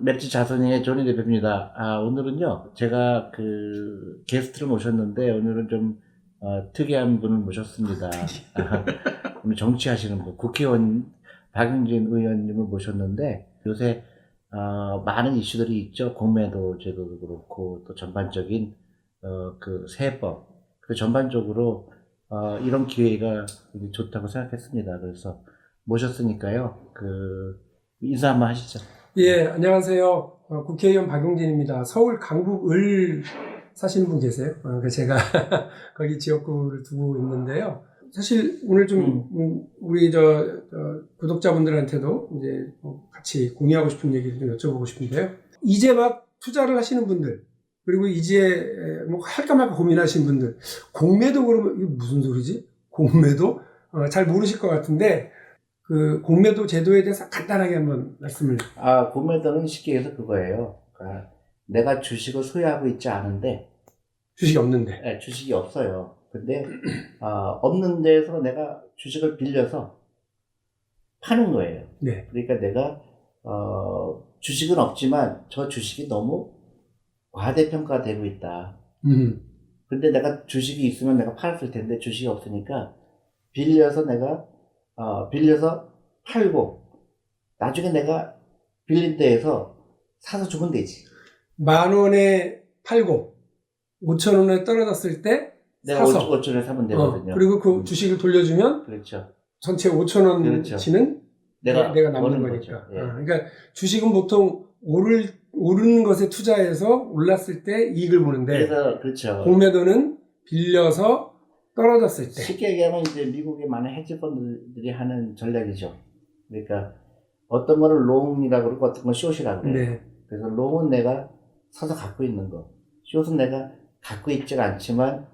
맵지 자선의 조니 대표입니다. 오늘은요, 제가 게스트를 모셨는데, 오늘은 좀, 특이한 분을 모셨습니다. 오늘 정치하시는 분, 국회의원 박용진 의원님을 모셨는데, 요새, 많은 이슈들이 있죠. 공매도 제도도 그렇고, 또 전반적인, 세법. 그 전반적으로, 이런 기회가 좋다고 생각했습니다. 그래서 모셨으니까요, 인사 한번 하시죠. 예, 안녕하세요. 국회의원 박용진입니다. 서울 강북을 사시는 분 계세요? 제가 거기 지역구를 두고 있는데요. 사실 오늘 좀 우리 구독자분들한테도 이제 같이 공유하고 싶은 얘기를 좀 여쭤보고 싶은데요. 이제 막 투자를 하시는 분들, 그리고 이제 뭐 할까 말까 고민하시는 분들, 공매도 그러면 이게 무슨 소리지? 공매도? 잘 모르실 것 같은데, 공매도 제도에 대해서 간단하게 한번 말씀을. 공매도는 쉽게 해서 그거예요. 그러니까 내가 주식을 소유하고 있지 않은데, 주식이 없는데. 네, 주식이 없어요. 근데, 없는 데에서 내가 주식을 빌려서 파는 거예요. 네. 그러니까 내가, 주식은 없지만 저 주식이 너무 과대평가되고 있다. 근데 내가 주식이 있으면 내가 팔았을 텐데 주식이 없으니까 빌려서 빌려서 팔고, 나중에 내가 빌린 데에서 사서 주면 되지. 10,000원에 팔고, 5,000원에 떨어졌을 때 내가 사서. 5천원에 사면 되거든요. 그리고 그 주식을 돌려주면, 그렇죠. 전체 5,000원치는 그렇죠. 내가 남는 거니까. 예. 그러니까 주식은 보통 오르는 것에 투자해서 올랐을 때 이익을 보는데, 그래서, 그렇죠. 공매도는 빌려서 떨어졌을 때. 쉽게 얘기하면 이제 미국의 많은 헤지펀드들이 하는 전략이죠. 그러니까 어떤 거는 롱이라고 그러고 어떤 건 숏이라고 그래요. 네. 그래서 롱은 내가 사서 갖고 있는 거, 숏은 내가 갖고 있질 않지만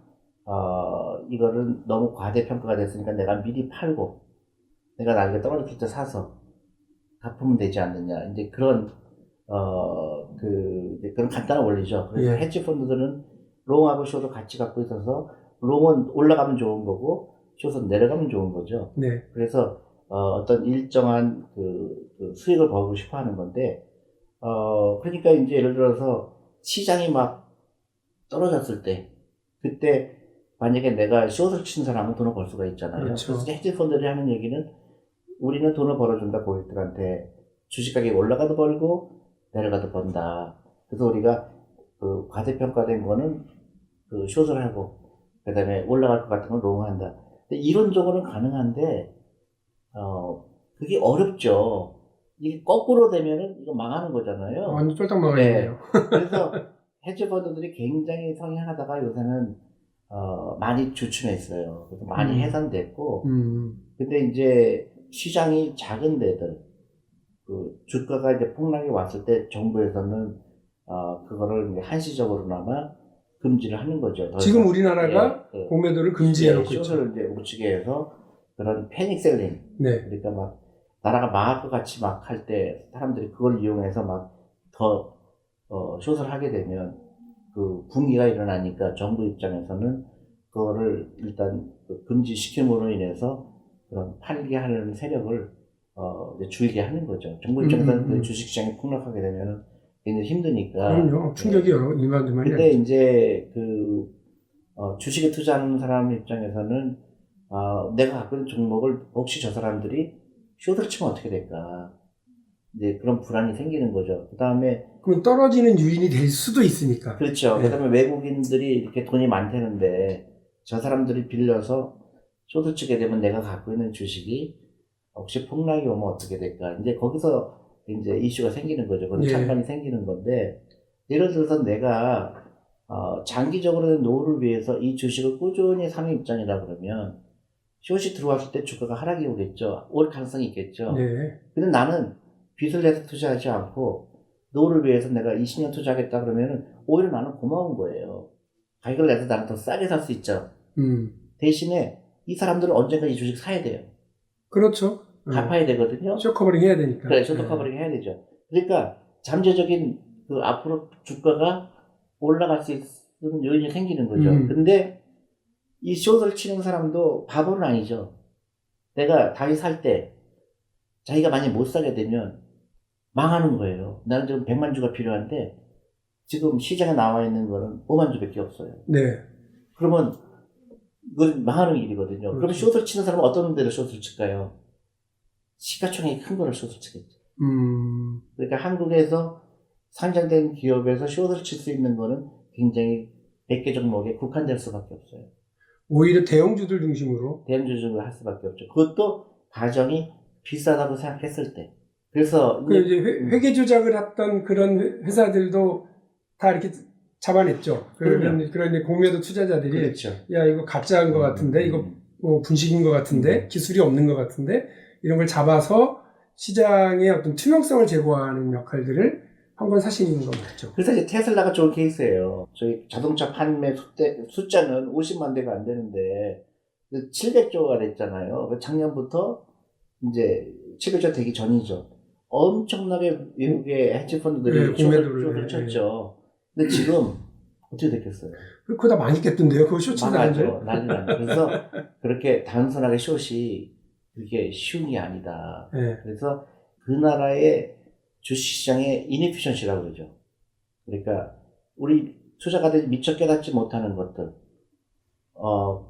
이거는 너무 과대평가가 됐으니까 내가 미리 팔고 내가 나중에 떨어졌을 때 사서 갚으면 되지 않느냐. 이제 그런 그런 간단한 원리죠. 그래서 예. 헤지펀드들은 롱하고 숏을 같이 갖고 있어서 롱은 올라가면 좋은 거고 숏은 내려가면 좋은 거죠. 네. 그래서 어떤 일정한 수익을 벌고 싶어 하는 건데 그러니까 이제 예를 들어서 시장이 막 떨어졌을 때 그때 만약에 내가 숏을 친 사람은 돈을 벌 수가 있잖아요. 그렇죠. 그래서 헤지펀드들이 하는 얘기는 우리는 돈을 벌어준다 고객들한테. 주식 가격이 올라가도 벌고 내려가도 번다. 그래서 우리가 과대평가된 거는 숏을 하고 그 다음에 올라갈 것 같은 건 롱한다. 근데 이론적으로는 가능한데 그게 어렵죠. 이게 거꾸로 되면은 이거 망하는 거잖아요. 완전 쫄딱 망하겠네요. 네. 그래서 헤지펀드들이 굉장히 성행하다가 요새는 많이 주춤했어요. 그래서 많이 해산됐고 근데 이제 시장이 작은 데들 주가가 이제 폭락이 왔을 때 정부에서는 그거를 이제 한시적으로나마 금지를 하는 거죠. 지금 우리나라가 공매도를 금지해놓고 있죠. 숏을 이제 묻히게 해서 그런 패닉셀링. 네. 그러니까 막 나라가 망할 것 같이 막 할 때 사람들이 그걸 이용해서 막 더 숏을 하게 되면 분기가 일어나니까 정부 입장에서는 그거를 일단 금지시킴으로 인해서 그런 팔게 하는 세력을 이제 줄게 하는 거죠. 정부 입장에서는 그 주식시장이 폭락하게 되면 굉장히 힘드니까. 그럼요. 충격이 이만저만이 근데 이제 주식에 투자하는 사람 입장에서는 내가 갖고 있는 종목을 혹시 저 사람들이 숏을 치면 어떻게 될까? 이제 그런 불안이 생기는 거죠. 그 다음에 그럼 떨어지는 요인이 될 수도 있으니까. 그렇죠. 네. 그 다음에 외국인들이 이렇게 돈이 많다는데 저 사람들이 빌려서 숏을 치게 되면 내가 갖고 있는 주식이 혹시 폭락이 오면 어떻게 될까? 이제 거기서 이제 이슈가 생기는 거죠. 그런 찬반이 생기는 건데, 예를 들어서 내가, 장기적으로 노후를 위해서 이 주식을 꾸준히 사는 입장이다 그러면, 숏이 들어왔을 때 주가가 하락이 오겠죠. 올 가능성이 있겠죠. 네. 근데 나는 빚을 내서 투자하지 않고, 노후를 위해서 내가 20년 투자하겠다 그러면, 오히려 나는 고마운 거예요. 가격을 내서 나는 더 싸게 살 수 있죠. 대신에 이 사람들은 언젠가 이 주식 사야 돼요. 그렇죠. 갚아야 되거든요. 숏 커버링 해야 되니까. 그래, 숏 커버링 해야 되죠. 그러니까 잠재적인 앞으로 주가가 올라갈 수 있는 요인이 생기는 거죠. 근데 이 숏을 치는 사람도 바보는 아니죠. 내가 다시 살 때 자기가 만약 못 사게 되면 망하는 거예요. 나는 지금 100만 주가 필요한데 지금 시장에 나와 있는 거는 5만 주밖에 없어요. 네. 그러면 이건 망하는 일이거든요. 그러면 그렇죠. 숏을 치는 사람은 어떤 데로 숏을 칠까요? 시가총액이 큰 거를 숏을 치겠죠. 그러니까 한국에서 상장된 기업에서 숏을 칠 수 있는 거는 굉장히 100개 종목에 국한될 수밖에 없어요. 오히려 대형주들 중심으로. 대형주식을 할 수밖에 없죠. 그것도 가정이 비싸다고 생각했을 때. 그래서 그 이제 회계 조작을 했던 그런 회사들도 다 이렇게 잡아냈죠. 그런 이제 공매도 투자자들이 그렇죠. 야 이거 가짜인 것 같은데 이거 뭐 분식인 것 같은데 기술이 없는 것 같은데 이런 걸 잡아서 시장의 어떤 투명성을 제고하는 역할들을 한 번 사시는 건 맞죠. 그래서 이제 테슬라가 좋은 케이스예요. 저희 자동차 판매 숫자는 50만 대가 안 되는데 700조가 됐잖아요. 작년부터 이제 700조 되기 전이죠. 엄청나게 외국의 헤지펀드들이 숏을 쳤죠. 근데 지금 어떻게 됐겠어요? 그거 다 많이 깼던데요. 그거 숏 친다는데. 난리 나죠. 그래서 그렇게 단순하게 숏이 그렇게 쉬운 게 아니다. 네. 그래서 그 나라의 주식시장의 이니피션시라고 그러죠. 그러니까 우리 투자가들이 미처 깨닫지 못하는 것들,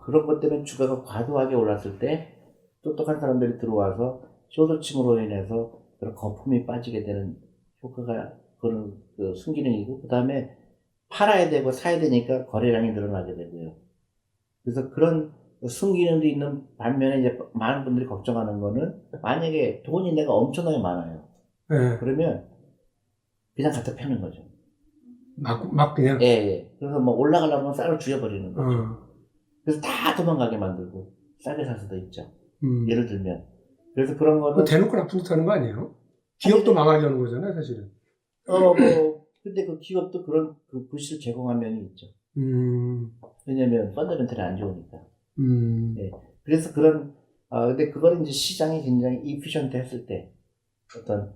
그런 것 때문에 주가가 과도하게 올랐을 때 똑똑한 사람들이 들어와서 숏을 인해서 그런 거품이 빠지게 되는 효과가 그런 그 순기능이고, 그 다음에 팔아야 되고 사야 되니까 거래량이 늘어나게 되고요. 그래서 그런 순기능도 있는 반면에 이제 많은 분들이 걱정하는 거는 만약에 돈이 내가 엄청나게 많아요. 네. 그러면 그냥 갖다 패는 거죠. 막 그냥. 예. 그래서 뭐 올라가려면 쌀을 죽여버리는 거죠. 그래서 다 도망가게 만들고 싸게 살 수도 있죠. 예를 들면. 그래서 그런 거는 대놓고 나쁜 짓 하는 거 아니에요? 기업도 망하게 하는 거잖아요, 사실은. 근데 그 기업도 그런 그 부실을 제공한 면이 있죠. 왜냐면 펀더멘털이 안 좋으니까. 예. 그래서 근데 그거는 이제 시장이 굉장히 이피션트 했을 때, 어떤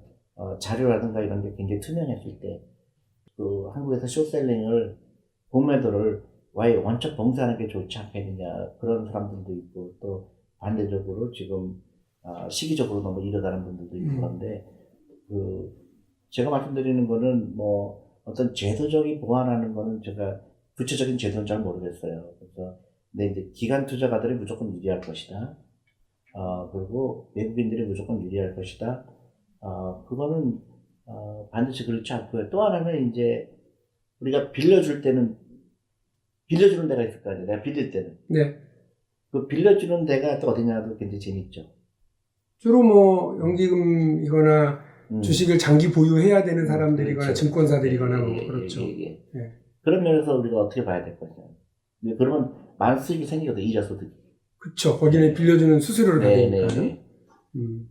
자료라든가 이런 게 굉장히 투명했을 때, 그 한국에서 숏셀링을 공매도를 왜 원천 봉쇄하는 게 좋지 않겠느냐, 그런 사람들도 있고, 또 반대적으로 지금 시기적으로 너무 이러다는 분들도 있고. 그런데 제가 말씀드리는 거는 뭐 어떤 제도적인 보완하는 거는 제가 구체적인 제도는 잘 모르겠어요. 그래서 근데 이제 기관 투자가들이 무조건 유리할 것이다. 그리고 외국인들이 무조건 유리할 것이다. 그거는 반드시 그렇지 않고요. 또 하나는 이제 우리가 빌려주는 데가 있을 거 아니에요. 내가 빌릴 때는. 네. 그 빌려주는 데가 또 어디냐도 굉장히 재밌죠. 주로 뭐 연기금이거나 주식을 장기 보유해야 되는 사람들이거나 그렇죠. 증권사들이거나 뭐 그렇죠. 네. 그런 면에서 우리가 어떻게 봐야 될 거냐. 그러면 많은 수익이 생기거든요. 이자 소득이. 그렇죠. 거기는 빌려주는 수수료를 받으니까요.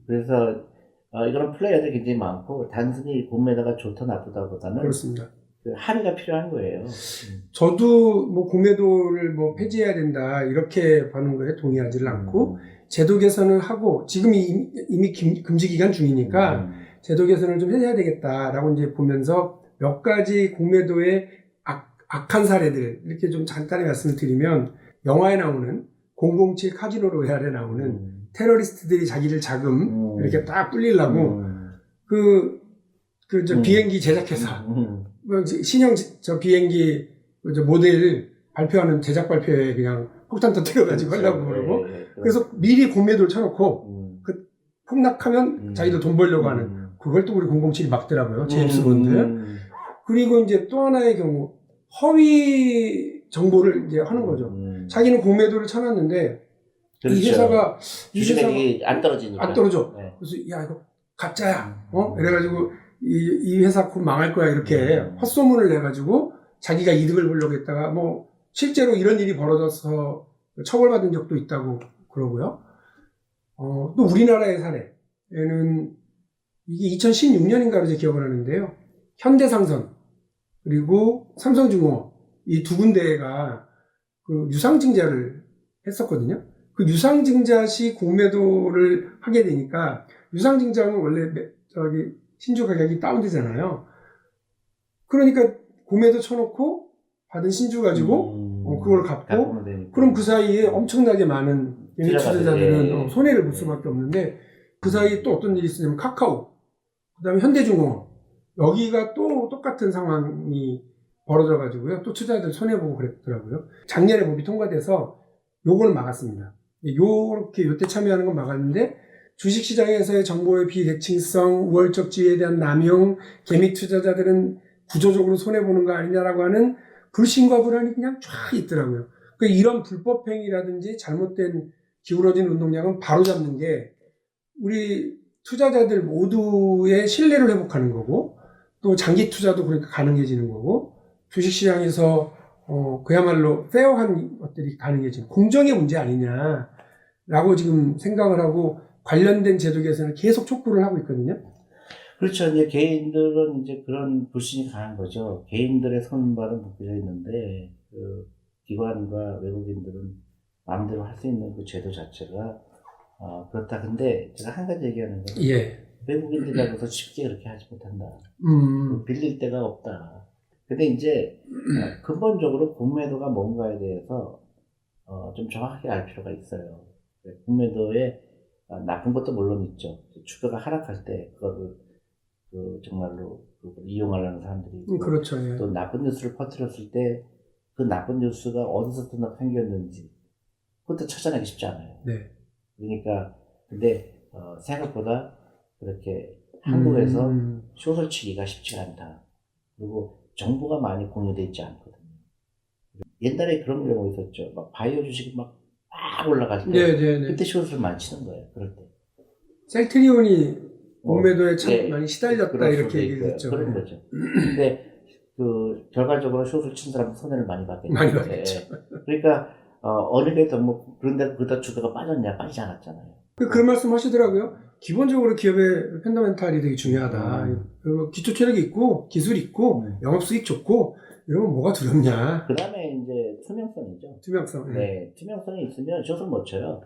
그래서 이런 플레이어들이 굉장히 많고, 단순히 공매도가 좋다 나쁘다보다는 그렇습니다. 그 합의가 필요한 거예요. 저도 뭐 공매도를 뭐 폐지해야 된다 이렇게 보는 거에 동의하지를 않고, 제도 개선을 하고, 지금 이미 금지 기간 중이니까 제도 개선을 좀 해야 되겠다라고 이제 보면서 몇 가지 공매도의 악한 사례들 이렇게 좀 간단히 말씀을 드리면, 영화에 나오는 007 카지노 로얄에 나오는 테러리스트들이 자기를 자금 이렇게 딱 불리려고 비행기 제작회사 신형 비행기 모델 발표하는 제작 발표에 그냥 폭탄 터뜨려가지고 하려고 그러고, 그래서 미리 공매도를 쳐놓고 폭락하면 자기도 돈 벌려고 하는, 그걸 또 우리 007이 막더라고요. 제임스 본드. 그리고 이제 또 하나의 경우, 허위 정보를 이제 하는 거죠. 자기는 공매도를 쳐놨는데, 그렇죠. 이 회사가 주식이 안 떨어지니까. 안 떨어져. 네. 그래서 야 이거 가짜야. 이래가지고 이 회사 곧 망할 거야 이렇게 헛소문을 내가지고 자기가 이득을 보려고 했다가 뭐 실제로 이런 일이 벌어져서 처벌받은 적도 있다고 그러고요. 또 우리나라의 사례에는 이게 2016년인가로 제 기억을 하는데요. 현대상선 그리고 삼성중공업 이 두 군데가 그 유상증자를 했었거든요. 그 유상증자 시 공매도를 하게 되니까, 유상증자는 원래 신주 가격이 다운되잖아요. 그러니까 공매도 쳐놓고 받은 신주 가지고 그걸 갚고, 그럼 그 사이에 엄청나게 많은 투자자들은 손해를 볼 수밖에 없는데, 그 사이에 또 어떤 일이 있으냐면 카카오, 그다음에 현대중공업 여기가 또 똑같은 상황이 벌어져가지고요. 또 투자자들 손해보고 그랬더라고요. 작년에 법이 통과돼서 요거는 막았습니다. 요렇게 요때 참여하는 건 막았는데 주식시장에서의 정보의 비대칭성, 우월적 지위에 대한 남용, 개미 투자자들은 구조적으로 손해보는 거 아니냐라고 하는 불신과 불안이 그냥 쫙 있더라고요. 이런 불법행위라든지 잘못된 기울어진 운동량은 바로잡는 게 우리 투자자들 모두의 신뢰를 회복하는 거고 또 장기 투자도 그러니까 가능해지는 거고 주식시장에서 그야말로 페어한 것들이 가능해지는 공정의 문제 아니냐라고 지금 생각을 하고 관련된 제도 개선을 계속 촉구를 하고 있거든요. 그렇죠. 이제 개인들은 이제 그런 불신이 강한 거죠. 개인들의 손발은 묶여져 있는데 그 기관과 외국인들은 마음대로 할 수 있는 그 제도 자체가 그렇다. 근데 제가 한 가지 얘기하는 건 예. 외국인들이라고 해서 쉽게 그렇게 하지 못한다. 빌릴 데가 없다. 근데 이제 근본적으로 공매도가 뭔가에 대해서 좀 정확하게 알 필요가 있어요. 공매도에 나쁜 것도 물론 있죠. 주가가 하락할 때 그거를 정말로 그걸 이용하려는 사람들이 있고 그렇죠. 예. 또 나쁜 뉴스를 퍼뜨렸을 때 그 나쁜 뉴스가 어디서 생겼는지 그것도 찾아내기 쉽지 않아요. 네. 그러니까 근데 생각보다 그렇게 한국에서 숏을 치기가 쉽지가 않다. 그리고 정보가 많이 공유되어 있지 않거든요. 옛날에 그런 경우 있었죠. 막 바이오 주식이 막 올라갈 때 네네네. 그때 숏을 많이 치는 거예요. 그럴 때. 셀트리온이 공매도에 참 네, 많이 시달렸다 그럴 이렇게 수도 얘기를 있고요. 했죠. 그런 네. 거죠. 근데 결과적으로 숏을 친 사람은 손해를 많이 받겠죠. 많이 받겠죠. 그러니까 어느 게 더 뭐 그런데 그러다 주가가 빠졌냐? 빠지지 않았잖아요. 그런 말씀 하시더라고요. 기본적으로 기업의 펀더멘탈이 되게 중요하다. 기초 체력이 있고 기술 있고 영업 수익 좋고 이러면 뭐가 두렵냐. 그 다음에 이제 투명성이죠. 투명성. 네, 투명성이 있으면 숏을 못 쳐요.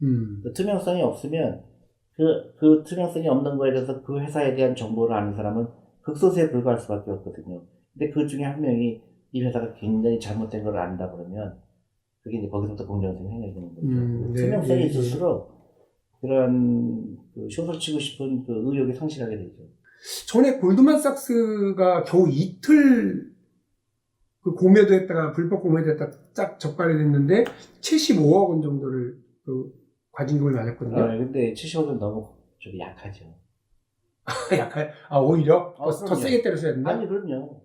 음. 그 투명성이 없으면 그 투명성이 없는 거에 대해서 그 회사에 대한 정보를 아는 사람은 극소수에 불과할 수밖에 없거든요. 근데 그 중에 한 명이 이 회사가 굉장히 잘못된 걸 안다 그러면 그게 이제 거기서부터 공정성이 생겨지는 거죠. 네, 투명성이 네, 있을수록 그런 숏을 치고 싶은 그 의욕이 상실하게 되죠. 전에 골드만삭스가 겨우 이틀 그 공매도했다가 불법 공매도했다가 쫙 적발이 됐는데 75억 원 정도를 그 과징금을 맞았거든요. 근데 75는 너무 좀 약하죠. 약할? 오히려? 더 그럼요. 세게 때렸어야 된다? 아니, 그럼요.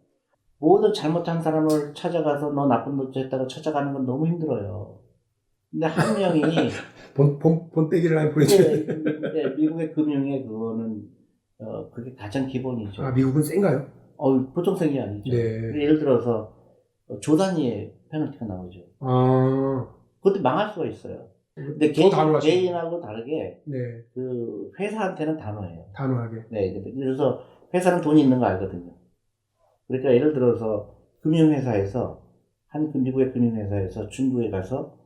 모든 잘못한 사람을 찾아가서 너 나쁜 놈 했다고 찾아가는 건 너무 힘들어요. 근데 한 명이 본때기를 하나 보여줘야 돼. 근데 미국의 금융에 그거는 그게 가장 기본이죠. 미국은 센가요? 보통 생이 아니죠. 네. 예를 들어서 조 단위의 페널티가 나오죠. 그것도 망할 수가 있어요. 근데 개인하고 다르게 네. 그 회사한테는 단호해요. 단호하게. 네. 그래서 회사는 돈이 있는 거 알거든요. 그러니까 예를 들어서 금융회사에서 미국의 금융회사에서 중국에 가서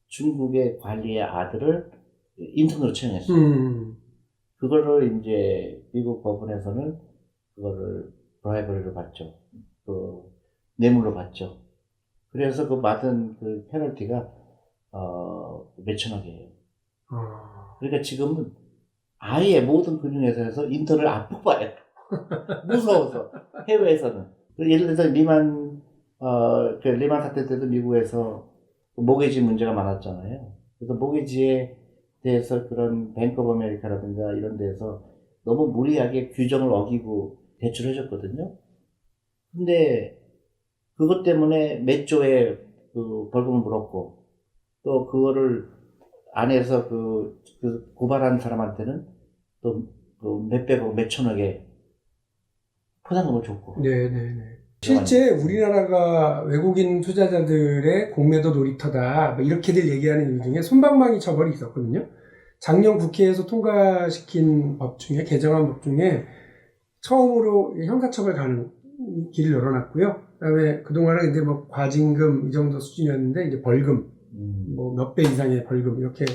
중국의 관리의 아들을 인턴으로 채용했어요. 그거를 이제 미국 법원에서는 그거를 브라이버리로 받죠. 뇌물로 받죠. 그래서 그 받은 그 페널티가 몇천억이에요. 그러니까 지금은 아예 모든 금융회사에서 인턴을 안 뽑아요. 무서워서. 해외에서는. 예를 들어서 리만 사태 때도 미국에서 모기지 문제가 많았잖아요. 그래서 모기지에 대해서 그런 뱅크 오브 아메리카라든가 이런 데서 너무 무리하게 규정을 어기고 대출해줬거든요. 근데 그것 때문에 몇 조의 그 벌금을 물었고 또 그거를 안에서 고발한 사람한테는 또 몇백억, 몇천억의 포상금을 줬고. 네네네. 실제 우리나라가 외국인 투자자들의 공매도 놀이터다 이렇게들 얘기하는 이유 중에 솜방망이 처벌이 있었거든요. 작년 국회에서 통과시킨 법 중에 개정한 법 중에 처음으로 형사처벌 가는 길을 열어놨고요. 그다음에 그동안은 이제 뭐 과징금 이 정도 수준이었는데 이제 벌금 뭐 몇 배 이상의 벌금 이렇게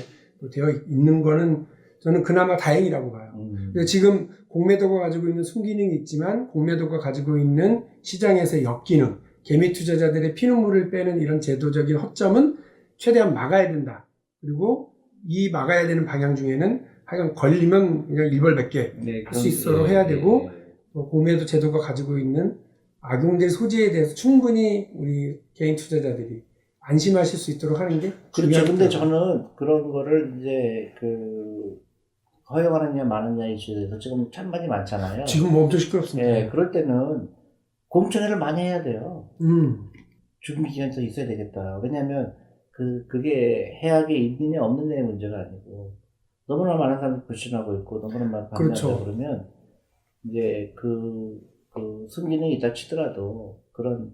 되어 있는 거는 저는 그나마 다행이라고 봐요. 근데 지금 공매도가 가지고 있는 순기능이 있지만 공매도가 가지고 있는 시장에서의 역기능, 개미 투자자들의 피눈물을 빼는 이런 제도적인 허점은 최대한 막아야 된다. 그리고 이 막아야 되는 방향 중에는 하여간 걸리면 그냥 일벌백계 네, 할 수 있도록 해야 되고, 공매도 제도가 가지고 있는 악용될 소지에 대해서 충분히 우리 개인 투자자들이 안심하실 수 있도록 하는 게 그렇죠. 근데 중요하더라고요. 저는 그런 거를 이제 허용하느냐 마느냐 이슈에 대해서 지금 찬반이 많잖아요. 지금 뭐 엄청 시끄럽습니다. 예, 그럴 때는 공청회를 많이 해야 돼요. 음, 준비 기간이 더 있어야 되겠다. 왜냐하면 그게 해악이 있느냐 없느냐의 문제가 아니고 너무나 많은 사람들이 불신하고 있고 너무나 많은 그렇죠. 반대한다 그러면 이제 승기능이 있다 치더라도 그런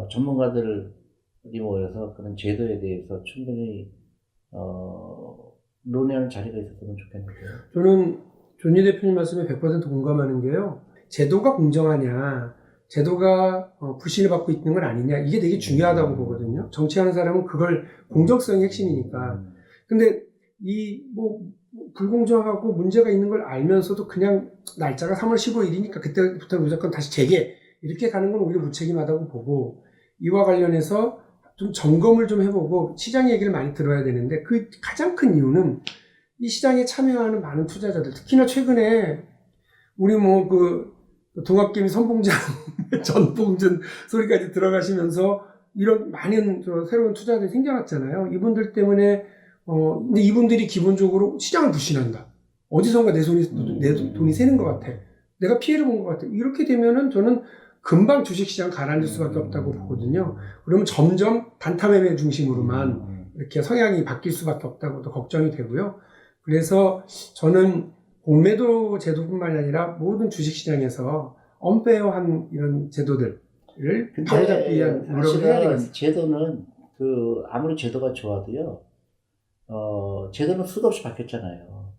전문가들이 모여서 그런 제도에 대해서 충분히 논의하는 자리가 있었으면 좋겠는데요. 저는 존니 대표님 말씀에 100% 공감하는 게요. 제도가 공정하냐, 제도가 불신을 받고 있는 건 아니냐, 이게 되게 중요하다고 보거든요. 정치하는 사람은 그걸 공정성이 핵심이니까. 근데 불공정하고 문제가 있는 걸 알면서도 그냥 날짜가 3월 15일이니까 그때부터 무조건 다시 재개 이렇게 가는 건 오히려 무책임하다고 보고, 이와 관련해서 좀 점검을 좀 해보고 시장 얘기를 많이 들어야 되는데, 그 가장 큰 이유는 이 시장에 참여하는 많은 투자자들, 특히나 최근에 우리 동학개미 선봉장 전봉준 소리까지 들어가시면서 이런 많은 새로운 투자들이 생겨났잖아요. 이분들 때문에 근데 이분들이 기본적으로 시장을 불신한다. 어디선가 내 돈이 새는 것 같아. 내가 피해를 본 것 같아. 이렇게 되면은 저는 금방 주식시장 가라앉을 수밖에 없다고 보거든요. 그러면 점점 단타매매 중심으로만 이렇게 성향이 바뀔 수밖에 없다고 또 걱정이 되고요. 그래서 저는 공매도 제도뿐만 아니라 모든 주식시장에서 언페어한 이런 제도들을 바로잡기 위한 노력을 해야 되겠습니다. 제도는 아무리 제도가 좋아도요. 제도는 수도 없이 바뀌었잖아요.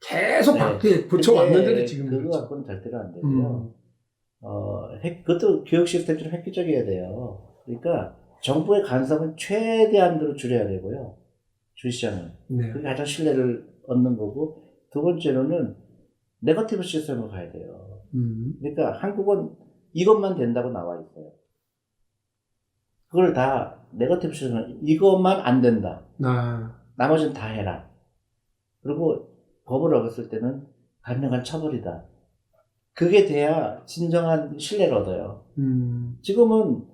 계속 고쳐왔는데도 지금 그거 갖고는 절대로 안 되고요. 그것도 교육 시스템이 좀 획기적이어야 돼요. 그러니까 정부의 간섭은 최대한으로 줄여야 되고요. 주시장은. 네. 그게 가장 신뢰를 얻는 거고, 두 번째로는 네거티브 시스템으로 가야 돼요. 그러니까 한국은 이것만 된다고 나와 있어요. 그걸 다 네거티브 시스템, 이것만 안 된다. 나머지는 다 해라. 그리고 법을 어겼을 때는 강력한 처벌이다. 그게 돼야 진정한 신뢰를 얻어요. 지금은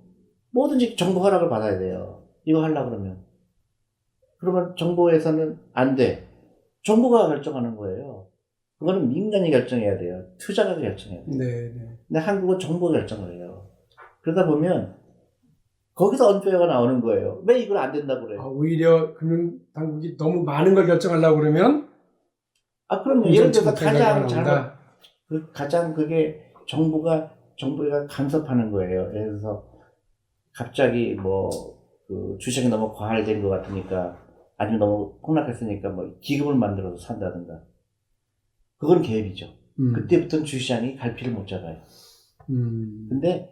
뭐든지 정부 허락을 받아야 돼요. 이거 하려고 그러면. 그러면 정부에서는 안 돼. 정부가 결정하는 거예요. 그거는 민간이 결정해야 돼요. 투자가 결정해야 돼요. 네. 근데 한국은 정부가 결정을 해요. 그러다 보면 거기서 언페어가 나오는 거예요. 왜 이걸 안 된다고 그래요? 오히려 금융당국이 너무 많은 걸 결정하려고 그러면 그럼 예를 들어서 가장 그게 정부가 간섭하는 거예요. 예를 들어서 갑자기 주식이 너무 과할된 것 같으니까, 아니면 너무 폭락했으니까 기금을 만들어서 산다든가. 그건 개입이죠. 그때부터는 주시장이 갈피를 못 잡아요. 근데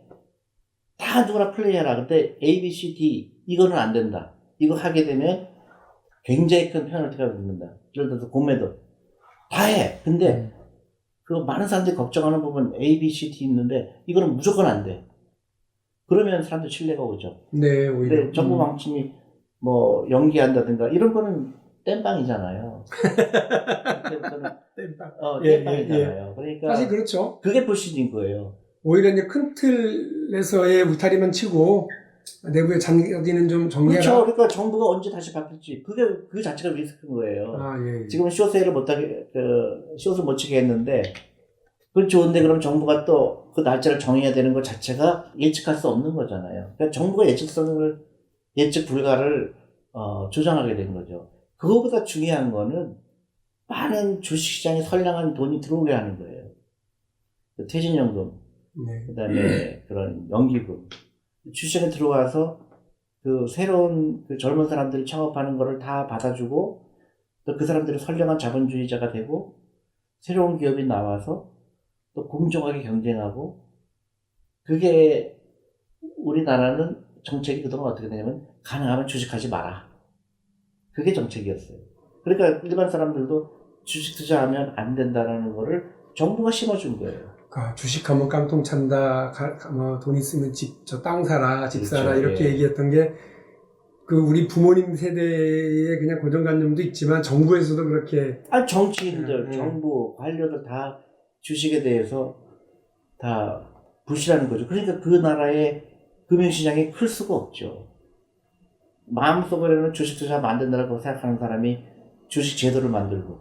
다 누구나 플레이해라. 근데 A, B, C, D 이거는 안 된다. 이거 하게 되면 굉장히 큰 페널티가 붙는다. 예를 들어서 공매도 다 해. 근데 많은 사람들이 걱정하는 부분 A, B, C, D 있는데 이거는 무조건 안 돼. 그러면 사람들 신뢰가 오죠. 네, 오히려. 근데 정부 방침이 연기한다든가 이런 거는 땜빵이잖아요. 땜빵이잖아요. 그러니까 사실 그렇죠. 그게 불신인 거예요. 오히려 이제 큰 틀에서의 울타리만 치고 내부에 장기는 좀 정리해라. 그렇죠. 그러니까 정부가 언제 다시 바뀔지 그 자체가 리스크인 거예요. 예. 지금은 쇼세일을 숏을 못 치게 했는데, 그건 좋은데 그럼 정부가 또 그 날짜를 정해야 되는 것 자체가 예측할 수 없는 거잖아요. 그러니까 정부가 예측 불가를 조장하게 된 거죠. 그거보다 중요한 거는 많은 주식시장에 선량한 돈이 들어오게 하는 거예요. 퇴직연금, 그다음에 그런 연기금, 주식시장에 들어와서 새로운 젊은 사람들이 창업하는 거를 다 받아주고, 또 그 사람들이 선량한 자본주의자가 되고, 새로운 기업이 나와서 또 공정하게 경쟁하고, 그게 우리나라는 정책이 그동안 어떻게 되냐면 가능하면 주식하지 마라. 그게 정책이었어요. 그러니까 일반 사람들도 주식 투자하면 안 된다라는 거를 정부가 심어준 거예요. 주식하면 깡통 찬다. 돈 있으면 땅 사라, 집 사라, 그렇죠. 이렇게 얘기했던 게 그 우리 부모님 세대의 그냥 고정관념도 있지만 정부에서도 그렇게 정치인들, 정부, 관료들 다 주식에 대해서 다 부실하는 거죠. 그러니까 그 나라의 금융시장이 클 수가 없죠. 마음속으로는 주식 투자하면 안 된다고 생각하는 사람이 주식 제도를 만들고,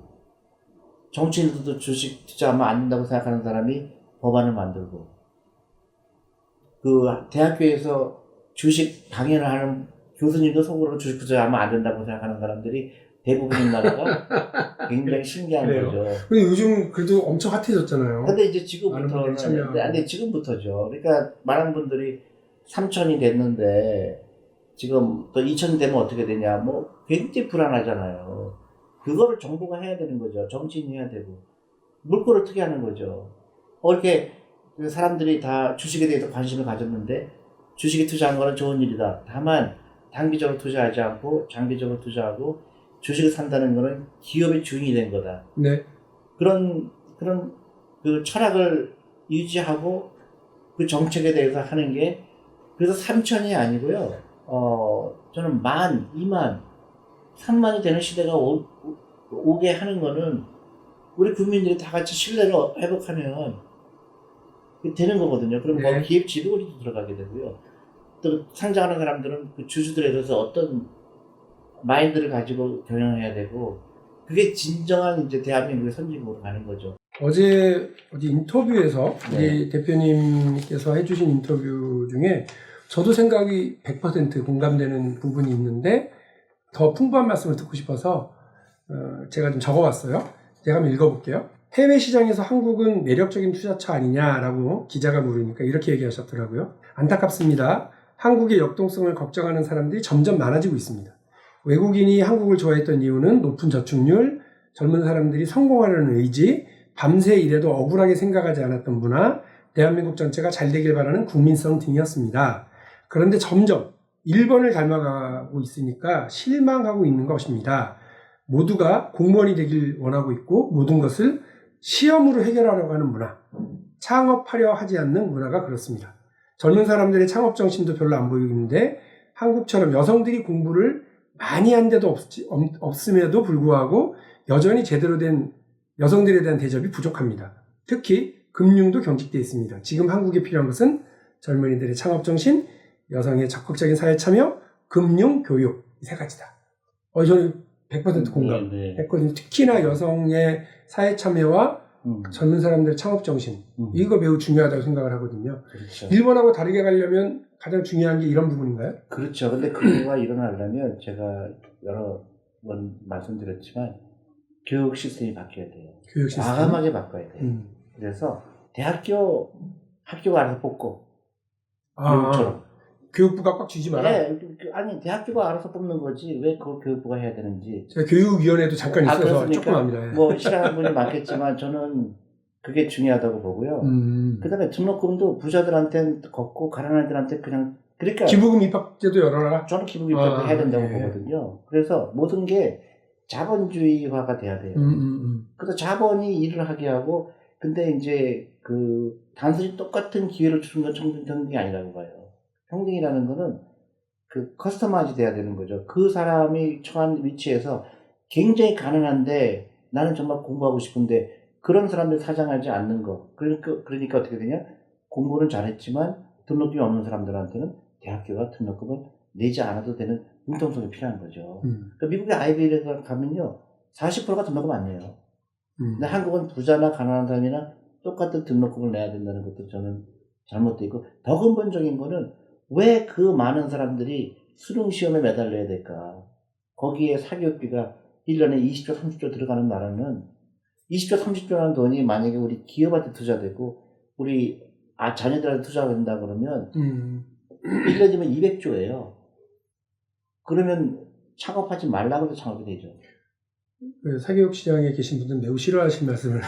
정치인들도 주식 투자하면 안 된다고 생각하는 사람이 법안을 만들고, 그 대학교에서 주식 강연을 하는 교수님도 속으로 주식 투자하면 안 된다고 생각하는 사람들이 대부분인 나라가 굉장히 신기한 그래요. 거죠. 근데 요즘 그래도 엄청 핫해졌잖아요. 근데 이제 많은 분들이 참여하고. 근데 지금부터죠. 그러니까 많은 분들이 3천이 됐는데 지금 또 2천이 되면 어떻게 되냐, 뭐 굉장히 불안하잖아요. 그거를 정부가 해야 되는 거죠. 정치인이 해야 되고 물꼬를 트게 하는 거죠. 이렇게 사람들이 다 주식에 대해서 관심을 가졌는데 주식에 투자하는 거는 좋은 일이다. 다만 단기적으로 투자하지 않고 장기적으로 투자하고 주식을 산다는 거는 기업의 주인이 된 거다. 네. 그런 그 철학을 유지하고 그 정책에 대해서 하는 게, 그래서 3천이 아니고요. 저는 10,000, 20,000, 30,000이 되는 시대가 오게 하는 거는 우리 국민들이 다 같이 신뢰를 회복하면 되는 거거든요. 그럼 네. 기업 지도리도 들어가게 되고요. 또 상장하는 사람들은 그 주주들에 대해서 어떤 마인드를 가지고 경영해야 되고, 그게 진정한 이제 대한민국의 선진국으로 가는 거죠. 어제 어디 인터뷰에서 네. 우리 대표님께서 해주신 인터뷰 중에 저도 생각이 100% 공감되는 부분이 있는데 더 풍부한 말씀을 듣고 싶어서 제가 좀 적어왔어요. 제가 한번 읽어볼게요. 해외 시장에서 한국은 매력적인 투자처 아니냐라고 기자가 물으니까 이렇게 얘기하셨더라고요. 안타깝습니다. 한국의 역동성을 걱정하는 사람들이 점점 많아지고 있습니다. 외국인이 한국을 좋아했던 이유는 높은 저축률, 젊은 사람들이 성공하려는 의지, 밤새 일해도 억울하게 생각하지 않았던 문화, 대한민국 전체가 잘 되길 바라는 국민성 등이었습니다. 그런데 점점 일본을 닮아가고 있으니까 실망하고 있는 것입니다. 모두가 공무원이 되길 원하고 있고 모든 것을 시험으로 해결하려고 하는 문화, 창업하려 하지 않는 문화가 그렇습니다. 젊은 사람들의 창업 정신도 별로 안 보이는데 한국처럼 여성들이 공부를 많이 한 데도 없음에도 불구하고 여전히 제대로 된 여성들에 대한 대접이 부족합니다. 특히 금융도 경직되어 있습니다. 지금 한국에 필요한 것은 젊은이들의 창업정신, 여성의 적극적인 사회참여, 금융, 교육 이 세 가지다. 저는 100% 공감. 네. 특히나 여성의 사회참여와 젊은 사람들의 창업정신 이거 매우 중요하다고 생각을 하거든요. 그렇죠. 일본하고 다르게 가려면 가장 중요한 게 이런 부분인가요? 그렇죠. 근데 그거가 일어나려면 제가 여러 번 말씀드렸지만 교육 시스템이 바뀌어야 돼요. 교육 시스템. 과감하게 바꿔야 돼요. 그래서 학교가 알아서 뽑고 교육처럼. 교육부가 꽉 쥐지 마라. 네, 아니 대학교가 알아서 뽑는 거지 왜 그걸 교육부가 해야 되는지. 제가 교육위원회도 잠깐 있어서 그렇습니까? 조금 압니다. 뭐 싫어하는 분이 많겠지만 저는 그게 중요하다고 보고요. 그다음에 등록금도 부자들한테는 걷고 가난한 애들한테 그냥, 그러니까 기부금 입학제도 열어라. 저는 기부금 입학도 해야 된다고 예. 보거든요. 그래서 모든 게 자본주의화가 돼야 돼요. 그래서 자본이 일을 하게 하고, 근데 이제 그 단순히 똑같은 기회를 주는 건 평등이 아니라고 봐요. 평등이라는 거는 그 커스터마이즈 돼야 되는 거죠. 그 사람이 처한 위치에서 굉장히 가난한데 나는 정말 공부하고 싶은데 그런 사람들 사장하지 않는 거. 그러니까 어떻게 되냐? 공부는 잘했지만 등록금이 없는 사람들한테는 대학교가 등록금을 내지 않아도 되는 융통성이 필요한 거죠. 그러니까 미국의 아이비리그 가면요 40%가 등록금 안 내요. 근데 한국은 부자나 가난한 사람이나 똑같은 등록금을 내야 된다는 것도 저는 잘못되어 있고, 더 근본적인 거는 왜 그 많은 사람들이 수능시험에 매달려야 될까? 거기에 사교육비가 1년에 20조, 30조 들어가는 나라는 20조, 30조라는 돈이 만약에 우리 기업한테 투자되고 우리 자녀들한테 투자가 된다 그러면 1년이면 200조예요. 그러면 창업하지 말라고 해도 창업이 되죠. 사교육 시장에 계신 분들은 매우 싫어하실 말씀을.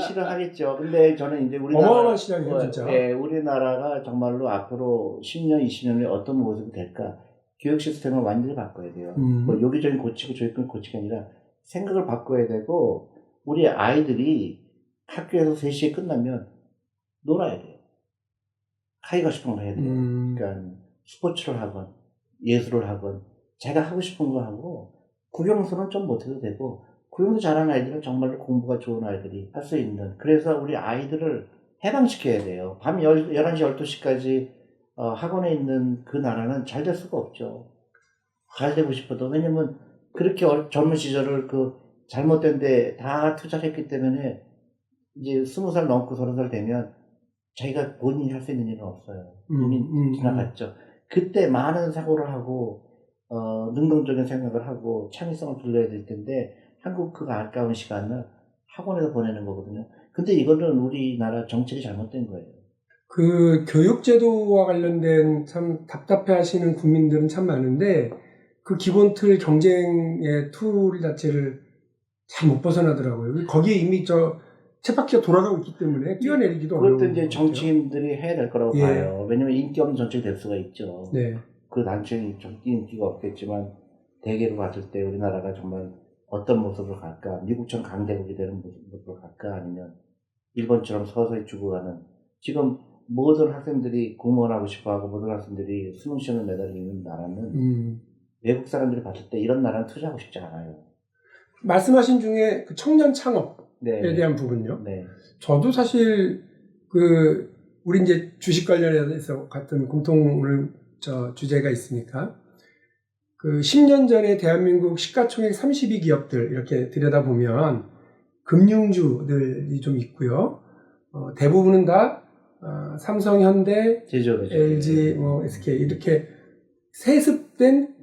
싫어하겠죠. 근데 저는 이제 어마어마한 시장이에요, 진짜. 예, 우리나라가 정말로 앞으로 10년, 20년 후에 어떤 모습이 될까? 교육 시스템을 완전히 바꿔야 돼요. 뭐 여기저기 고치고 저기 고치가 아니라 생각을 바꿔야 되고, 우리 아이들이 학교에서 3시에 끝나면 놀아야 돼요. 하기가 싶은 거 해야 돼요. 그러니까 스포츠를 하건 예술을 하건 자기가 하고 싶은 거 하고 국영수는 좀 못해도 되고 국영수 잘하는 아이들은 정말로 공부가 좋은 아이들이 할 수 있는 그래서 우리 아이들을 해방시켜야 돼요. 밤 11시, 12시까지 학원에 있는 그 나라는 잘 될 수가 없죠. 잘 되고 싶어도 왜냐면 그렇게 젊은 시절을 그 잘못된 데 다 투자를 했기 때문에 이제 20살 넘고 30살 되면 자기가 본인이 할 수 있는 일은 없어요. 이미 지나갔죠. 그때 많은 사고를 하고 능동적인 생각을 하고 창의성을 불러야 될 텐데 한국 그 아까운 시간을 학원에서 보내는 거거든요. 근데 이거는 우리나라 정책이 잘못된 거예요. 그 교육제도와 관련된 참 답답해 하시는 국민들은 참 많은데 그 기본 틀 경쟁의 툴 자체를 잘 못 벗어나더라고요. 거기에 이미 저 쳇바퀴가 돌아가고 있기 때문에 뛰어내리기도 어려운 그것도 이제 것 같아요. 정치인들이 해야 될 거라고 예. 봐요. 왜냐면 인기 없는 정책이 될 수가 있죠. 네. 그 단체는 인기가 없겠지만 대개로 봤을 때 우리나라가 정말 어떤 모습으로 갈까? 미국처럼 강대국이 되는 모습으로 갈까? 아니면 일본처럼 서서히 죽어가는 지금 모든 학생들이 공무원하고 싶어하고 모든 학생들이 수능 시험에 매달리는 나라는 외국 사람들이 봤을 때 이런 나라는 투자하고 싶지 않아요. 말씀하신 중에 그 청년 창업에 네. 대한 부분요. 네. 저도 사실 우리 이제 주식 관련해서 같은 공통을 주제가 있으니까 그 10년 전에 대한민국 시가총액 32기업들 이렇게 들여다보면 금융주들이 좀 있고요. 대부분은 다 삼성, 현대, LG, SK 이렇게 세습된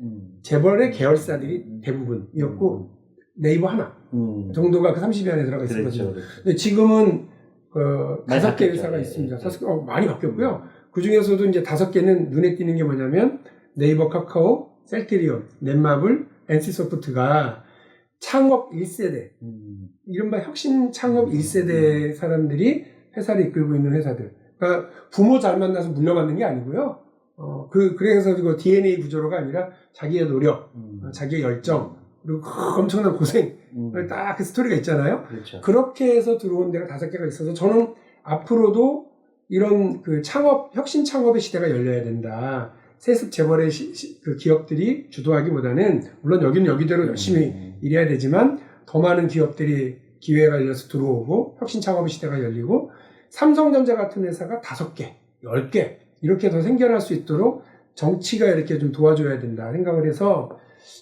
재벌의 계열사들이 대부분이었고 네이버 하나 정도가 그 30위 안에 들어가 있었거든요. 그렇죠. 근데 지금은 5개 회사가 네. 있습니다. 많이 바뀌었고요. 그 중에서도 이제 5개는 눈에 띄는 게 뭐냐면 네이버, 카카오, 셀트리온, 넷마블, NC소프트가 창업 1세대, 이른바 혁신 창업 1세대 사람들이 회사를 이끌고 있는 회사들. 그러니까 부모 잘 만나서 물려받는 게 아니고요. 그래서 그 DNA 구조로가 아니라 자기의 노력, 자기의 열정, 그리고 엄청난 고생, 딱 그 스토리가 있잖아요. 그렇죠. 그렇게 해서 들어온 데가 5개가 있어서 저는 앞으로도 이런 그 혁신 창업의 시대가 열려야 된다. 세습 재벌의 그 기업들이 주도하기보다는 물론 여기는 여기대로 열심히 일해야 되지만 더 많은 기업들이 기회가 열려서 들어오고 혁신 창업의 시대가 열리고 삼성전자 같은 회사가 5개, 10개 이렇게 더 생겨날 수 있도록 정치가 이렇게 좀 도와줘야 된다 생각을 해서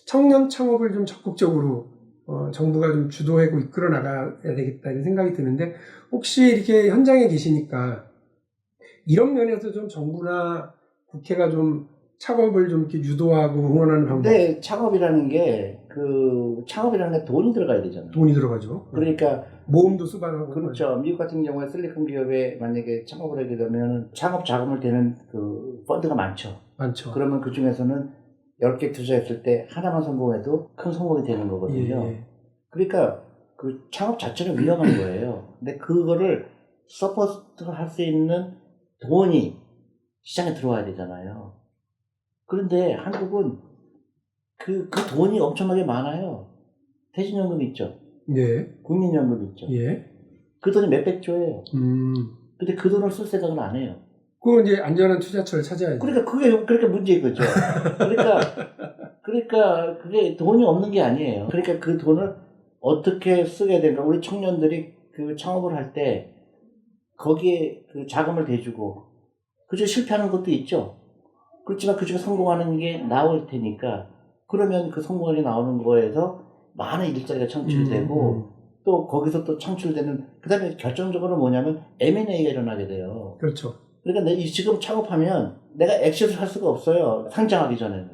청년 창업을 좀 적극적으로 정부가 좀 주도하고 이끌어 나가야 되겠다 이런 생각이 드는데 혹시 이렇게 현장에 계시니까 이런 면에서 좀 정부나 국회가 좀 창업을 좀 이렇게 유도하고 응원하는 방법. 근데 창업이라는 게 돈이 들어가야 되잖아요. 돈이 들어가죠. 그러니까 모험도 수반하고. 그렇죠. 미국 같은 경우에 실리콘 기업에 만약에 창업을 하게 되면 창업 자금을 대는 그 펀드가 많죠. 그러면 그 중에서는 10개 투자했을 때 하나만 성공해도 큰 성공이 되는 거거든요. 예. 그러니까 그 창업 자체는 위험한 거예요. 근데 그거를 서포트할 수 있는 돈이 시장에 들어와야 되잖아요. 그런데 한국은 그 돈이 엄청나게 많아요. 퇴직연금 있죠. 네. 국민연금 있죠. 예. 그 돈이 몇백 조예요. 근데 그 돈을 쓸 생각은 안 해요. 그건 이제 안전한 투자처를 찾아야죠. 그러니까 그게 문제인 거죠. 그러니까 그게 돈이 없는 게 아니에요. 그러니까 그 돈을 어떻게 쓰게 되는가. 우리 청년들이 그 창업을 할 때 거기에 그 자금을 대주고 그중에 실패하는 것도 있죠. 그렇지만 그중에 성공하는 게 나올 테니까 그러면 그 성공하게 나오는 거에서 많은 일자리가 창출되고 또 거기서 또 창출되는 그 다음에 결정적으로 뭐냐면 M&A가 일어나게 돼요. 그렇죠. 그러니까 지금 창업하면 내가 엑시트를 할 수가 없어요. 상장하기 전에는.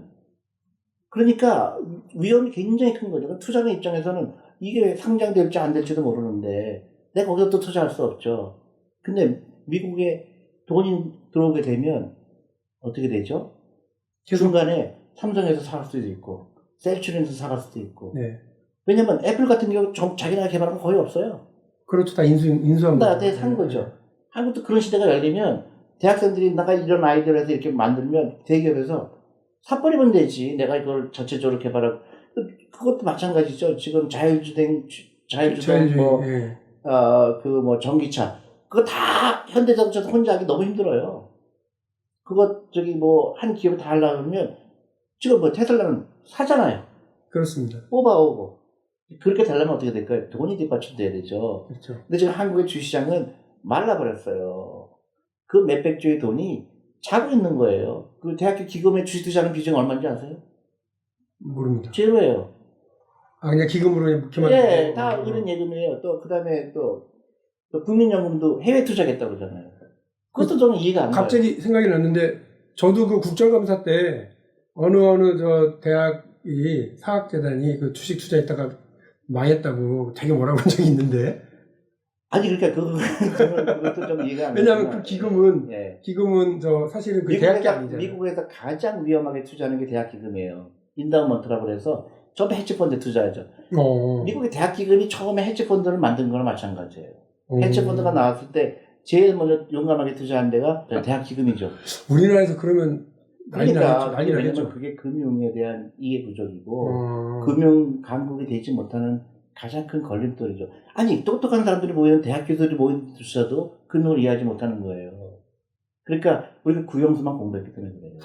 그러니까 위험이 굉장히 큰 거죠. 투자자 입장에서는 이게 상장될지 안 될지도 모르는데 내가 거기서 또 투자할 수 없죠. 근데 미국에 돈이 들어오게 되면 어떻게 되죠? 중간에 삼성에서 사갈 수도 있고 셀츄리온에서 사갈 수도 있고. 네. 왜냐면 애플 같은 경우 자기네가 개발한 거 거의 없어요. 그렇죠. 다 인수한 거죠. 다 산 거죠. 한국도 그런 시대가 열리면 대학생들이 내가 이런 아이디어에서 이렇게 만들면 대기업에서 사버리면 되지. 내가 이걸 전체적으로 개발하고. 그것도 마찬가지죠. 지금 자율주행 전기차. 그거 다 현대자동차 혼자 하기 너무 힘들어요. 그거 한 기업이 다 하려고 하면 지금 뭐 테슬라는 사잖아요. 그렇습니다. 뽑아오고. 그렇게 되려면 어떻게 될까요? 돈이 뒷받침돼야 되죠. 그렇죠. 근데 지금 한국의 주시장은 말라버렸어요. 그 몇백 조의 돈이 자고 있는 거예요. 그 대학교 기금에 주식 투자하는 비중이 얼마인지 아세요? 모릅니다. 제로예요. 아, 그냥 기금으로 묵기만 예, 다 은행 예금이에요. 또, 그 다음에 또 국민연금도 해외 투자겠다고 그러잖아요. 그것도 좀 이해가 안 가요. 갑자기 생각이 났는데, 저도 그 국정감사 때 어느 저 대학이 사학재단이 그 주식 투자했다가 망했다고 되게 뭐라고 한 적이 있는데, 아니, 그러니까 그것도 좀 이해가 안 가요. 왜냐하면 그 기금은 예. 저 사실은 그 대학이 아니잖아요. 미국에서 가장 위험하게 투자하는 게 대학 기금이에요. 인다우먼트라고 해서 전부 헤지펀드에 투자하죠. 미국의 대학 기금이 처음에 헤지펀드를 만든 거랑 마찬가지예요. 헤지펀드가 나왔을 때 제일 먼저 용감하게 투자한 데가 대학 기금이죠. 우리나라에서 그러면 난리 그러니까 나겠죠. 왜냐면 그게 금융에 대한 이해 부족이고 금융 강국이 되지 못하는 가장 큰 걸림돌이죠. 아니 똑똑한 사람들이 모이는 대학 교수들이 모이는 투자도 금융을 이해하지 못하는 거예요. 그러니까 우리가 구형수만 공부했기 때문에 그래요.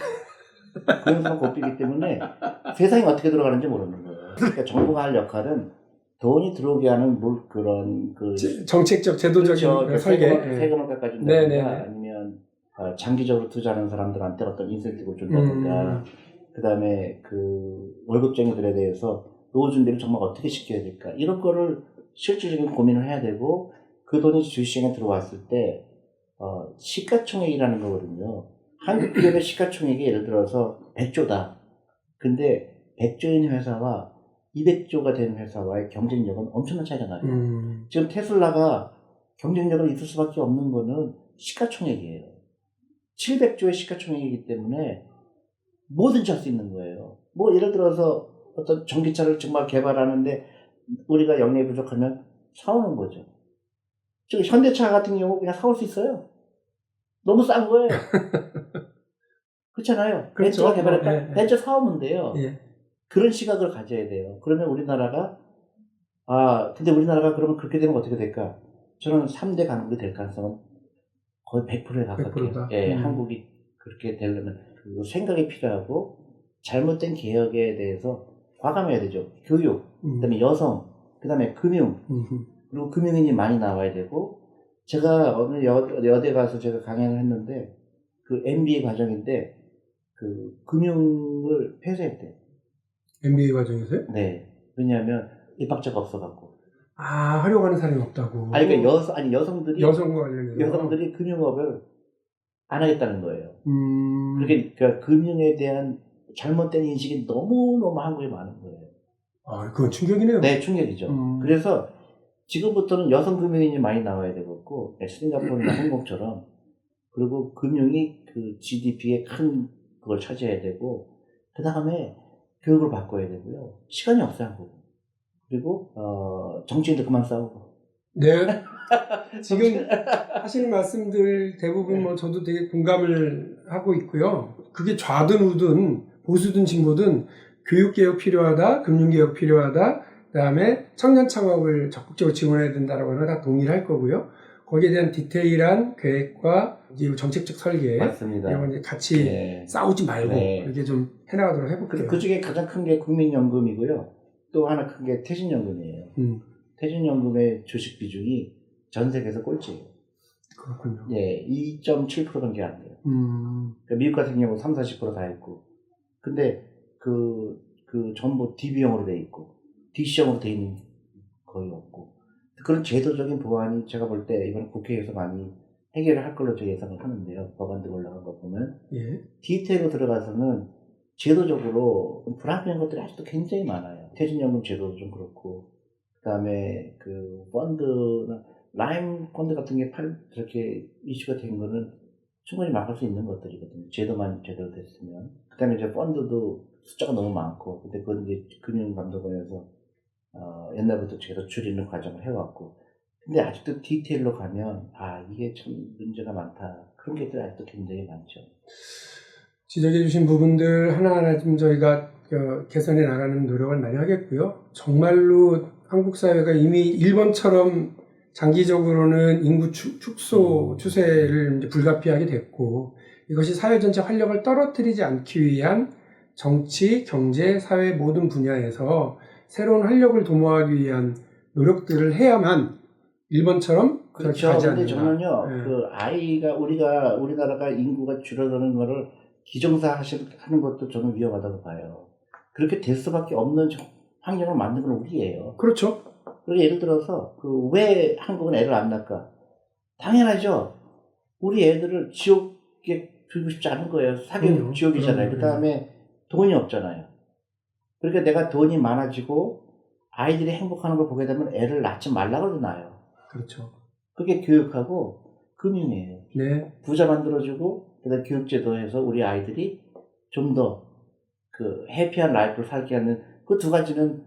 구형수만 공부했기 때문에 세상이 어떻게 돌아가는지 모르는 거예요. 그러니까 정부가 할 역할은 돈이 들어오게 하는 그런 정책적 제도적인 그렇죠. 설계. 세금을 깎아준다든가 아니면 장기적으로 투자하는 사람들한테 어떤 인센티브를 준다든가 그 다음에 그 월급쟁이들에 대해서 노후 준비를 정말 어떻게 시켜야 될까 이런 거를 실질적인 고민을 해야 되고 그 돈이 주시장에 들어왔을 때 시가총액이라는 거거든요. 한국 기업의 시가총액이 예를 들어서 100조다. 근데 100조인 회사와 200조가 되는 회사와의 경쟁력은 엄청난 차이가 나요. 지금 테슬라가 경쟁력을 있을 수밖에 없는 거는 시가총액이에요. 700조의 시가총액이기 때문에 뭐든지 할 수 있는 거예요. 뭐 예를 들어서 어떤 전기차를 정말 개발하는데 우리가 역량이 부족하면 사오는 거죠. 지금 현대차 같은 경우 그냥 사올 수 있어요. 너무 싼 거예요. 그렇잖아요. 그렇죠. 벤츠가 개발했다. 벤츠 사오면 돼요. 예. 그런 시각을 가져야 돼요. 그러면 우리나라가 근데 우리나라가 그러면 그렇게 되면 어떻게 될까? 저는 3대 강국이 될 가능성은 거의 100%에 가깝게요. 예, 한국이 그렇게 되려면 그 생각이 필요하고 잘못된 개혁에 대해서 과감해야 되죠. 교육, 그다음에 여성, 그다음에 금융, 그리고 금융인이 많이 나와야 되고 제가 어느 여대 가서 제가 강연을 했는데 그 MBA 과정인데 그 금융을 폐쇄했대요. MBA 과정에서요? 네. 왜냐하면 입학자가 없어갖고. 하려고 하는 사람이 없다고. 그러니까 여성들이 여성과 관련해서 여성들이 금융업을 안 하겠다는 거예요. 그러니까 금융에 대한 잘못된 인식이 너무너무 한국에 많은 거예요. 그건 충격이네요. 네, 충격이죠. 그래서 지금부터는 여성 금융인이 많이 나와야 되겠고, 싱가포르나 홍콩처럼, 그리고 금융이 그 GDP의 큰 그걸 차지해야 되고, 그 다음에 교육을 바꿔야 되고요. 시간이 없어요, 한국은. 그리고, 정치인도 그만 싸우고. 네. 지금 하시는 말씀들 대부분 저도 되게 공감을 하고 있고요. 그게 좌든 우든 보수든 진보든 교육개혁 필요하다, 금융개혁 필요하다, 그 다음에 청년 창업을 적극적으로 지원해야 된다라고 하는 다 동의를 할 거고요. 거기에 대한 디테일한 계획과 정책적 설계 맞습니다. 이런 건 이제 같이 싸우지 말고 이렇게 좀 해나가도록 해볼게요. 그 중에 가장 큰 게 국민연금이고요. 또 하나 큰 게 퇴직연금이에요. 퇴직연금의 주식 비중이 전 세계에서 꼴찌예요. 그렇군요. 예, 2.7%밖에 안 돼요. 그러니까 미국 같은 경우 30-40%다 있고, 근데 그 전부 DB형으로 돼 있고, DC형으로 돼 있는 거의 없고, 그런 제도적인 보완이 제가 볼 때 이번 국회에서 많이 해결을 할 걸로 제가 예상을 하는데요. 법안들 올라간 거 보면. 디테일로 들어가서는 제도적으로 불합리한 것들이 아직도 굉장히 많아요. 퇴직연금 제도도 좀 그렇고, 그 다음에 그 펀드나 라임 펀드 같은 게 저렇게 이슈가 된 거는 충분히 막을 수 있는 것들이거든요. 제도만 제대로 됐으면. 그 다음에 이제 펀드도 숫자가 너무 많고, 근데 그건 이제 금융감독원에서 옛날부터 제도 줄이는 과정을 해왔고, 근데 아직도 디테일로 가면 이게 참 문제가 많다. 그런 게 아직도 굉장히 많죠. 지적해 주신 부분들 하나하나 좀 저희가 개선해 나가는 노력을 많이 하겠고요. 정말로 한국 사회가 이미 일본처럼 장기적으로는 인구 축소 추세를 이제 불가피하게 됐고, 이것이 사회 전체 활력을 떨어뜨리지 않기 위한 정치, 경제, 사회 모든 분야에서 새로운 활력을 도모하기 위한 노력들을 해야만 일본처럼 그렇게 그렇죠. 가지 근데 않는다. 저는요, 예. 그 아이가 우리나라가 인구가 줄어드는 거를 하는 것도 저는 위험하다고 봐요. 그렇게 될 수밖에 없는 환경을 만든 건 우리예요. 그렇죠. 그리고 예를 들어서 왜 한국은 애를 안 낳을까? 당연하죠. 우리 애들을 지옥에 두고 싶지 않은 거예요. 사교육 그럼요. 지옥이잖아요. 그럼요. 그 다음에 돈이 없잖아요. 그러니까 내가 돈이 많아지고 아이들이 행복하는 걸 보게 되면 애를 낳지 말라고 나요. 그렇죠. 그게 교육하고 금융이에요. 네. 부자 만들어주고 그다음에 교육제도 해서 우리 아이들이 좀 더 해피한 라이프를 살게 하는 그 두 가지는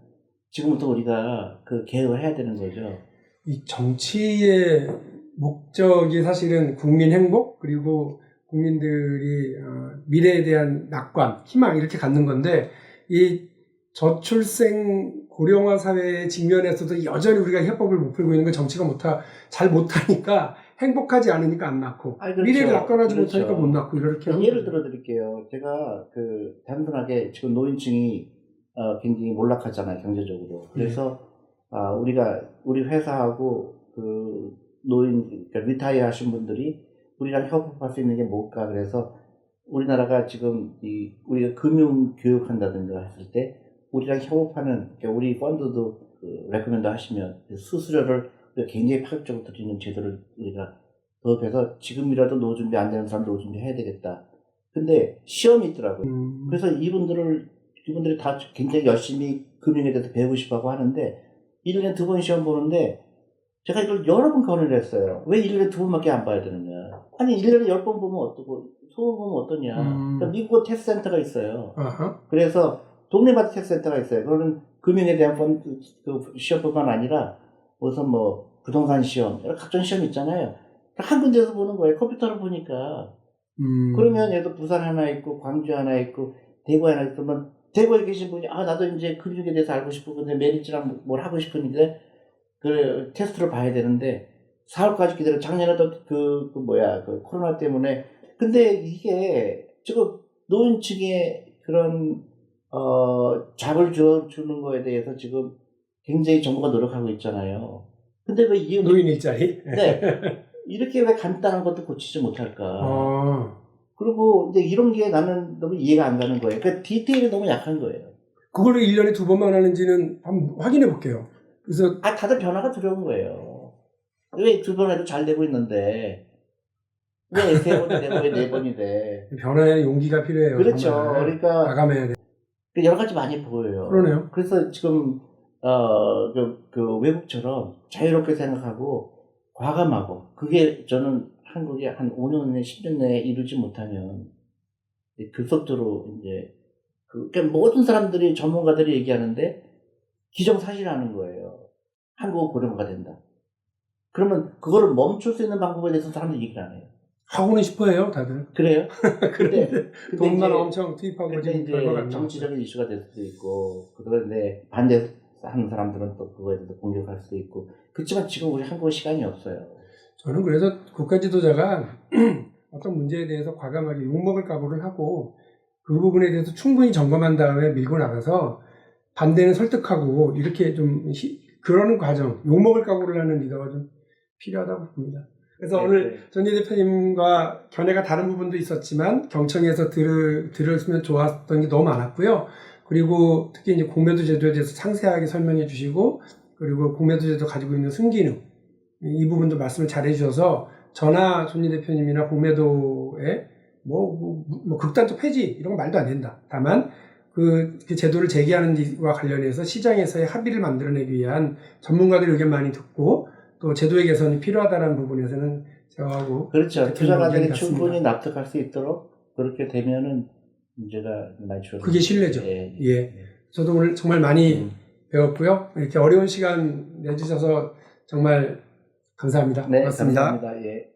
지금부터 우리가 개혁을 해야 되는 거죠. 이 정치의 목적이 사실은 국민 행복 그리고 국민들이 미래에 대한 낙관, 희망 이렇게 갖는 건데 이 저출생 고령화 사회의 직면에서도 여전히 우리가 협법을 못 풀고 있는 건 정치가 잘 못하니까 행복하지 않으니까 안 낳고 그렇죠. 미래를 낙관하지 그렇죠. 못하니까 못 낳고 이렇게 하는 예를 거죠. 들어 드릴게요. 제가 단순하게 지금 노인층이 굉장히 몰락하잖아요, 경제적으로. 그래서 우리 회사하고 그러니까 리타이어 하신 분들이 우리랑 협업할 수 있는 게 뭘까? 그래서 우리나라가 지금 우리가 금융 교육한다든가 했을 때 우리랑 협업하는, 그러니까 우리 펀드도 레코멘드 하시면 수수료를 굉장히 파격적으로 드리는 제도를 우리가 도입해서 지금이라도 노후 준비 안 되는 사람 노후 준비 해야 되겠다. 근데 시험이 있더라고요. 그래서 이분들이 다 굉장히 열심히 금융에 대해서 배우고 싶어 하고 하는데 1년에 2번 시험 보는데 제가 이걸 여러 번 건의를 했어요. 왜 1년에 2번밖에 안 봐야 되느냐. 아니 1년에 10번 보면 어떠고 소음 보면 어떠냐. 그러니까 미국은 테스트 센터가 있어요. 그래서 동네마다 테스트 센터가 있어요. 그거는 금융에 대한 시험뿐만 아니라 무슨 부동산 시험, 여러 각종 시험이 있잖아요. 한 군데서 보는 거예요. 컴퓨터로 보니까. 그러면 얘도 부산 하나 있고 광주 하나 있고 대구 하나 있으면 대구에 계신 분이 나도 이제 금융에 대해서 알고 싶고 근데 메리츠랑 뭘 하고 싶은데 그 테스트를 봐야 되는데 4월까지 기다려. 작년에도 코로나 때문에. 근데 이게 지금 노인층에 그런 잡을 주는 거에 대해서 지금 굉장히 정부가 노력하고 있잖아요. 근데 왜 노인 일자리? 네. 이렇게 왜 간단한 것도 고치지 못할까? 그리고 이제 이런 게 나는 너무 이해가 안 가는 거예요. 그러니까 디테일이 너무 약한 거예요. 그거를 1년에 2번만 하는지는 한번 확인해 볼게요. 그래서 다들 변화가 두려운 거예요. 왜 2번 해도 잘 되고 있는데 왜 3번이 되고 왜 4번이 돼? 변화에 용기가 필요해요. 그렇죠. 정말. 그러니까 과감해야 돼. 여러 가지 많이 보여요. 그러네요. 그래서 지금 외국처럼 자유롭게 생각하고 과감하고, 그게 저는 한국이 한 5년 내에 10년 내에 이루지 못하면 급속도로 그러니까 모든 사람들이 전문가들이 얘기하는데 기정사실하는 거예요. 한국은 고령화가 된다. 그러면 그거를 멈출 수 있는 방법에 대해서 사람들이 얘기를 안 해요. 하고는 싶어요, 다들. 그래요? 근데 돈만 이제, 엄청 투입하고 근데 지금 결과가 안 나와요. 정치적인 이슈가 될 수도 있고, 그런데 반대하는 사람들은 또 그거에 대해서 공격할 수도 있고. 그렇지만 지금 우리 한국은 시간이 없어요. 저는 그래서 국가 지도자가 어떤 문제에 대해서 과감하게 욕먹을 각오를 하고 그 부분에 대해서 충분히 점검한 다음에 밀고 나가서 반대는 설득하고 이렇게 좀 그러는 과정, 욕먹을 각오를 하는 리더가 좀 필요하다고 봅니다. 그래서 오늘 전희 대표님과 견해가 다른 부분도 있었지만 경청에서 들었으면 좋았던 게 너무 많았고요. 그리고 특히 이제 공매도 제도에 대해서 상세하게 설명해 주시고, 그리고 공매도 제도 가지고 있는 순기능, 이 부분도 말씀을 잘 해주셔서 저나 전희 대표님이나 공매도의 극단적 폐지 이런 거 말도 안 된다. 다만 그 제도를 제기하는 것과 관련해서 시장에서의 합의를 만들어내기 위한 전문가들 의견 많이 듣고 또 제도의 개선이 필요하다는 부분에서는 저하고 그렇죠. 투자가들이 충분히 납득할 수 있도록 그렇게 되면은 문제가 많이 줄어들죠. 그게 신뢰죠. 예. 저도 오늘 정말 많이 배웠고요. 이렇게 어려운 시간 내주셔서 정말 감사합니다. 네, 고맙습니다. 감사합니다. 예.